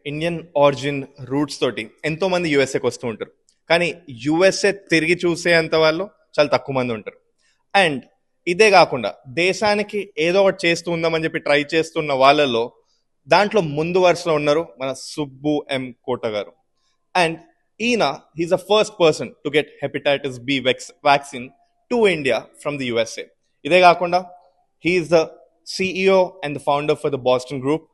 Indian origin roots తోటి ఎంతో మంది యుఎస్ఏకి వస్తూ ఉంటారు. కానీ యుఎస్ఏ తిరిగి చూసేంత వాళ్ళు చాలా తక్కువ మంది ఉంటారు. అండ్ ఇదే కాకుండా దేశానికి ఏదో ఒకటి చేస్తూ ఉందామని చెప్పి ట్రై చేస్తున్న వాళ్ళలో దాంట్లో ముందు వరుసలో ఉన్నారు మన సుబ్బు ఎం కోట గారు. అండ్ ఈయన he's the first person to get hepatitis B vaccine to India from the USA. ఇదే కాకుండా he's the CEO and the founder for the Boston group.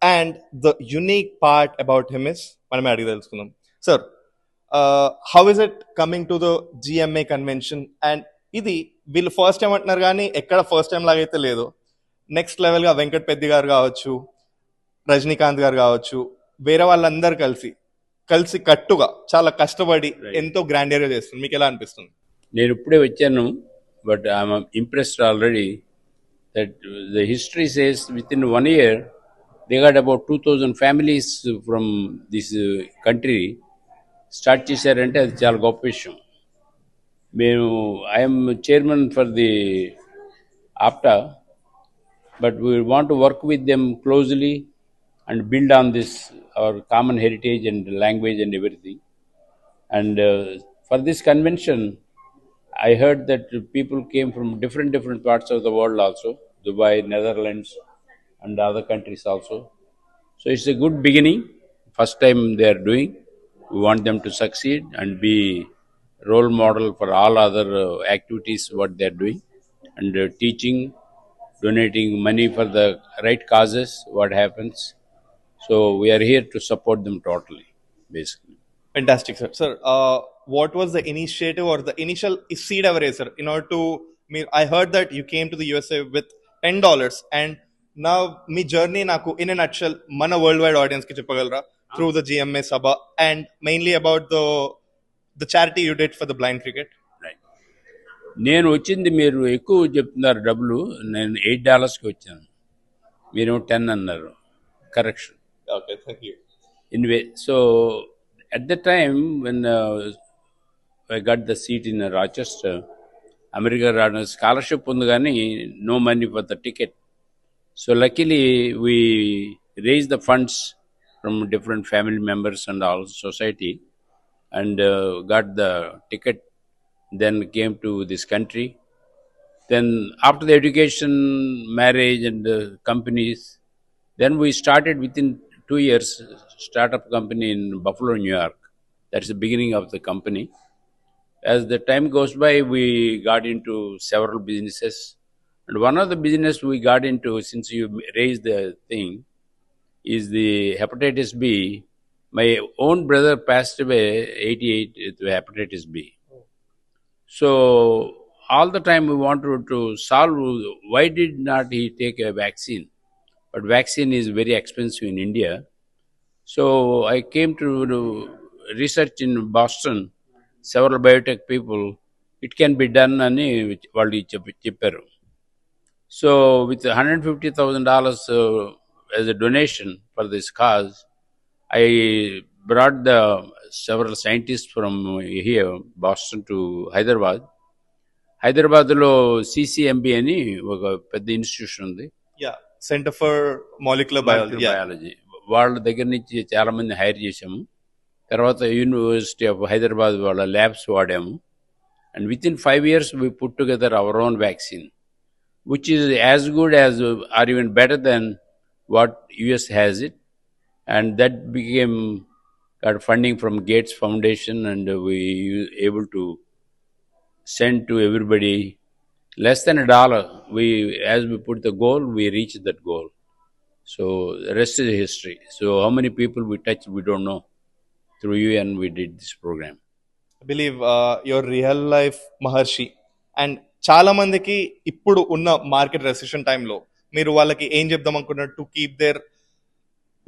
And the unique part about him is, మనమే అడిగి తెలుసుకుందాం. Sir, how is it coming to the GMA convention? And ఇది వీళ్ళు first time అంటున్నారు కానీ ఎక్కడ ఫస్ట్ టైం లాగైతే లేదు. Next లెవెల్గా వెంకట్ పెద్ది గారు కావచ్చు, రజనీకాంత్ గారు కావచ్చు, వేరే వాళ్ళందరూ కలిసి కట్టుగా చాలా కష్టపడి ఎంతో గ్రాండియర్గా చేస్తుంది. మీకు ఎలా అనిపిస్తుంది? నేను ఇప్పుడే వచ్చాను, but I'm impressed already that the history says with in 1 year they got about 2,000 families from this country start చేశారంటే అది చాలా గొప్ప విషయం. మేము I'm chairman for the APTA, but we want to work with them closely and build on this our common heritage and language and everything. And for this convention I heard that people came from different parts of the world also, Dubai, Netherlands, and other countries also. So it's a good beginning. First time they are doing. We want them to succeed and be role model for all other activities what they are doing, and teaching, donating money for the right causes, what happens. So we are here to support them totally, basically. Fantastic, sir. Sir, what was the initiative or the initial seed ever, sir, in order to... I heard that you came to the USA with $10, and నా మీ journey నాకు in a nutshell మన world wide audience కి చెప్పగలరా through the GMA Sabha and mainly about the charity you did for the blind cricket? నేను వచ్చింది, మీరు ఎక్కువ చెప్తున్నారు డబ్బులు, నేను $8కి వచ్చాను, మీరు 10 అన్నారు. Correction. Okay, thank you. Anyway, so at the time when I got the seat in Rochester, America రావడం స్కాలర్షిప్ ఉంది కానీ no money for the ticket. So luckily we raised the funds from different family members and all society, and got the ticket, then came to this country. Then after the education, marriage and companies, then we started within 2 years startup company in Buffalo, New York. That's the beginning of the company. As the time goes by, we got into several businesses. And one of the business we got into, since you raised the thing, is the hepatitis B. My own brother passed away 88 with hepatitis B. So all the time we wanted to solve, why did not he take a vaccine? But vaccine is very expensive in India. So I came to research in Boston, several biotech people, it can be done అని వాళ్ళు చెప్పారు. So with $150,000 as a donation for this cause, I brought the several scientists from here, Boston, to Hyderabad. హైదరాబాద్లో CCMB అని ఒక పెద్ద institution ఉంది, centre for molecular biology. వాళ్ళ దగ్గర నుంచి చాలా మంది హైర్ చేసాము. తర్వాత యూనివర్సిటీ ఆఫ్ హైదరాబాద్ వాళ్ళ ల్యాబ్స్ వాడాము. And with in 5 years we put together our own vaccine, which is as good as or even better than what US has it. And that got funding from Gates Foundation, and we able to send to everybody less than $1. As we put the goal, we reached that goal. So the rest is history. So how many people we touched, we don't know. Through UN we did this program. I believe your real life Maharshi. And చాలా మందికి ఇప్పుడు ఉన్న market recession టైంలో మీరు వాళ్ళకి ఏం చెప్దాం అనుకున్నారు టు కీప్ దేర్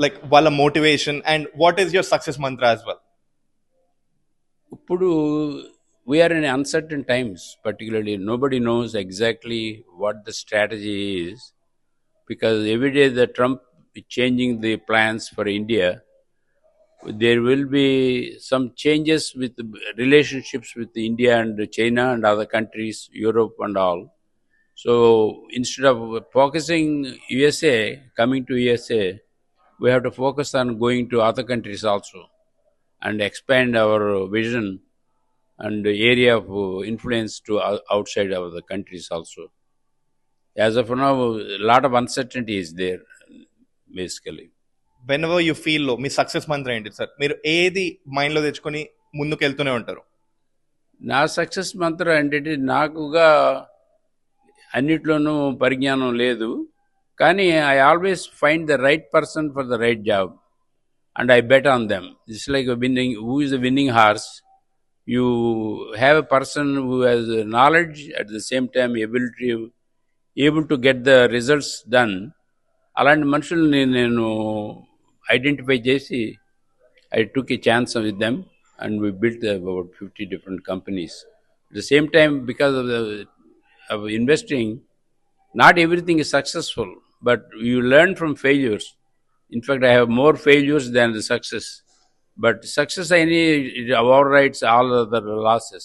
లైక్ వాళ్ళ motivation, and what is your success mantra as well? ఇప్పుడు we are in uncertain times, particularly nobody knows exactly what the strategy is, because every day the Trump changing the plans for India. There will be some changes with relationships with India and China and other countries, Europe and all. So instead of focusing USA, coming to USA, we have to focus on going to other countries also and expand our vision and area of influence to outside of the countries also. As of now, a lot of uncertainty is there, basically. When ever you feel లో మీ success మంత్రం ఏంటి sir? మీరు ఏది mind లో తెచ్చుకొని ముందుకు వెళ్తూనే ఉంటారు? నా సక్సెస్ మంత్రం ఏంటంటే, నాకుగా అన్నిట్లోనూ పరిజ్ఞానం లేదు, కానీ I always find the right person for the right job and I bet on them. It's like winning, who is the winning horse. You have a person who has knowledge, at the same time ability, able to get the results done. అలాంటి మనుషుల్ని నేను identify చేసి I took a chance with them and we built about 50 different companies. At the same time, because of investing, not everything is successful, but you learn from failures. In fact, I have more failures than the success. But success, it overrides all other losses.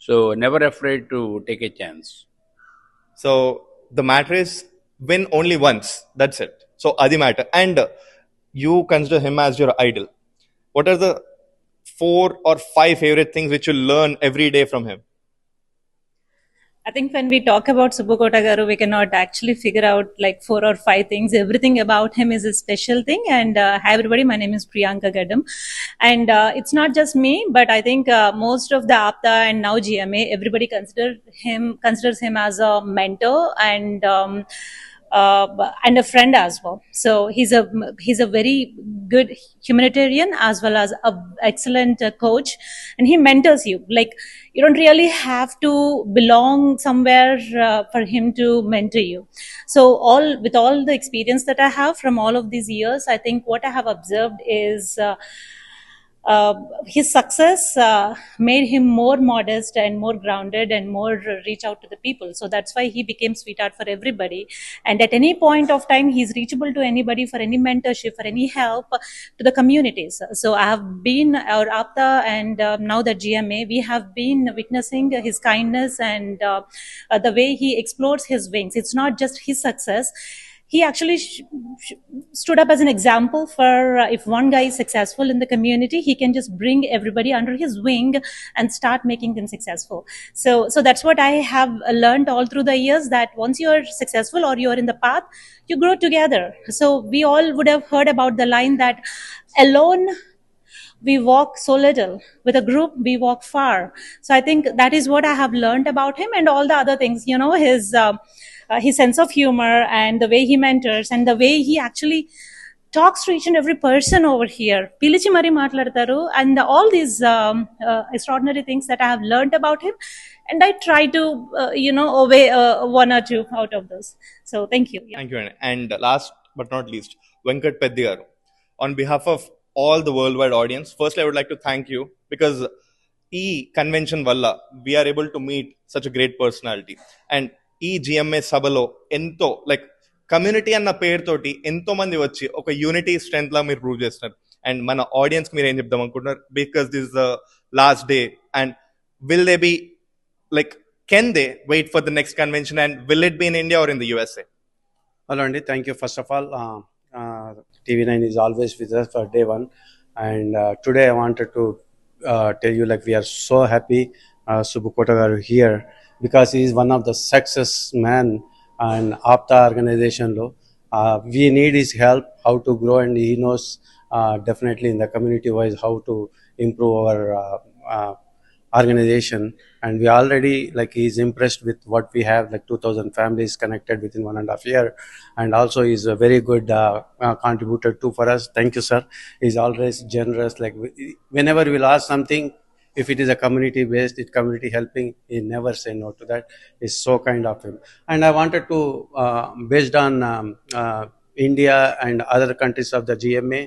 So never afraid to take a chance. So the matter is win only once. That's it. So adi matter. And you consider him as your idol. What are the 4 or 5 favorite things which you learn every day from him? I think when we talk about Subbu Kota Garu, we cannot actually figure out like 4 or 5 things. Everything about him is a special thing. And hi everybody, my name is Priyanka Gaddam. And it's not just me, but I think most of the APTA and now GMA, everybody considers him as a mentor and a friend as well. So he's a very good humanitarian as well as a excellent coach, and he mentors you. Like, you don't really have to belong somewhere for him to mentor you. So with all the experience that I have from all of these years, I think what I have observed is his success made him more modest and more grounded and more reach out to the people. So that's why he became sweetheart for everybody. And at any point of time, he's reachable to anybody for any mentorship, for any help to the communities. So I have been our APTA and now the GMA, we have been witnessing his kindness and the way he explores his wings. It's not just his success. He actually stood up as an example for if one guy is successful in the community, he can just bring everybody under his wing and start making them successful. So that's what I have learned all through the years, that once you are successful or you are in the path, you grow together. So we all would have heard about the line that alone we walk so little, with a group we walk far. So I think that is what I have learned about him, and all the other things, his sense of humor and the way he mentors and the way he actually talks to each and every person over here. Pilichi mari maatladtaru, and all these extraordinary things that I have learned about him, and I try to obey 1 or 2 out of those. So thank you. Thank you. And last but not least, Venkat Peddi garu, on behalf of all the worldwide audience, firstly I would like to thank you, because ee convention valla we are able to meet such a great personality. And ఈ GMA సభలో ఎంతో like community అన్న పేరుతోటి ఎంతో మంది వచ్చి ఒక unity strength లా మీరు ప్రూవ్ చేస్తున్నారు. అండ్ మన ఆడియన్స్ మీరు ఏం చెప్దాం అనుకుంటున్నారు? Because this the last day, and will they be like, can they wait for the next convention, and will it be in India or in the USA? Hello Andy, thank you. First of all, TV9 is always with us for day one, and today I wanted to tell you, like, we are so happy Subbu Kota Garu here, because he is one of the success man and APTA organization lo. We need his help how to grow, and he knows definitely in the community wise how to improve our organization. And we already, like, he is impressed with what we have, like 2000 families connected within 1.5 year, and also he is a very good contributor too for us. Thank you, sir. He's always generous, like whenever we'll ask something, if it is a community based, it community helping, he never say no to that. It's so kind of him. And I wanted to, based on India and other countries of the GMA,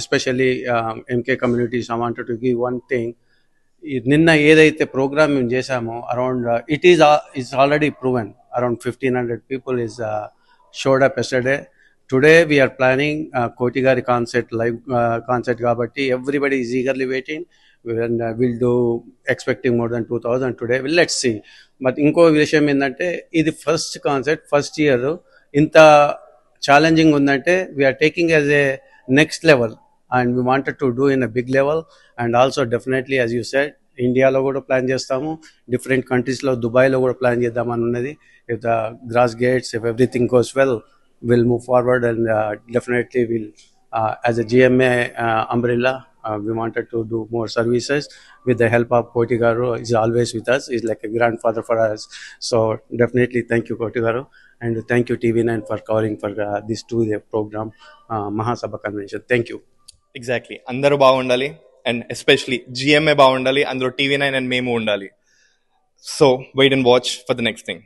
especially MK communities, I wanted to give one thing. నిన్న ఏదైతే programme మేము చేశామో, around it's already proven, around 1500 people is showed up yesterday. Today we are planning Koti Gari concert, live concert kabatti everybody is eagerly waiting, and we'll do expecting more than 2000 today. Well, let's see. But inko vishayam endante, idi first concert, first year inta challenging ఉందంటే we are taking as a next level and we wanted to do in a big level and also definitely as you said ఇండియాలో కూడా plan చేస్తాము, different కంట్రీస్లో దుబాయ్లో కూడా plan చేద్దామని ఉన్నది. If the grass gates, if everything goes well, we'll move forward and definitely we'll as a GMA umbrella we wanted to do more services with the help of Koti Garu. He's always with us, he's like a grandfather for us, so definitely thank you Koti Garu, and thank you TV9 for covering for this 2-day program, Mahasabha convention. Thank you. Exactly, అందరూ బాగుండాలి and especially GMA బాగుండాలి, అందులో TV9 and మేము ఉండాలి. So wait and watch for the next thing.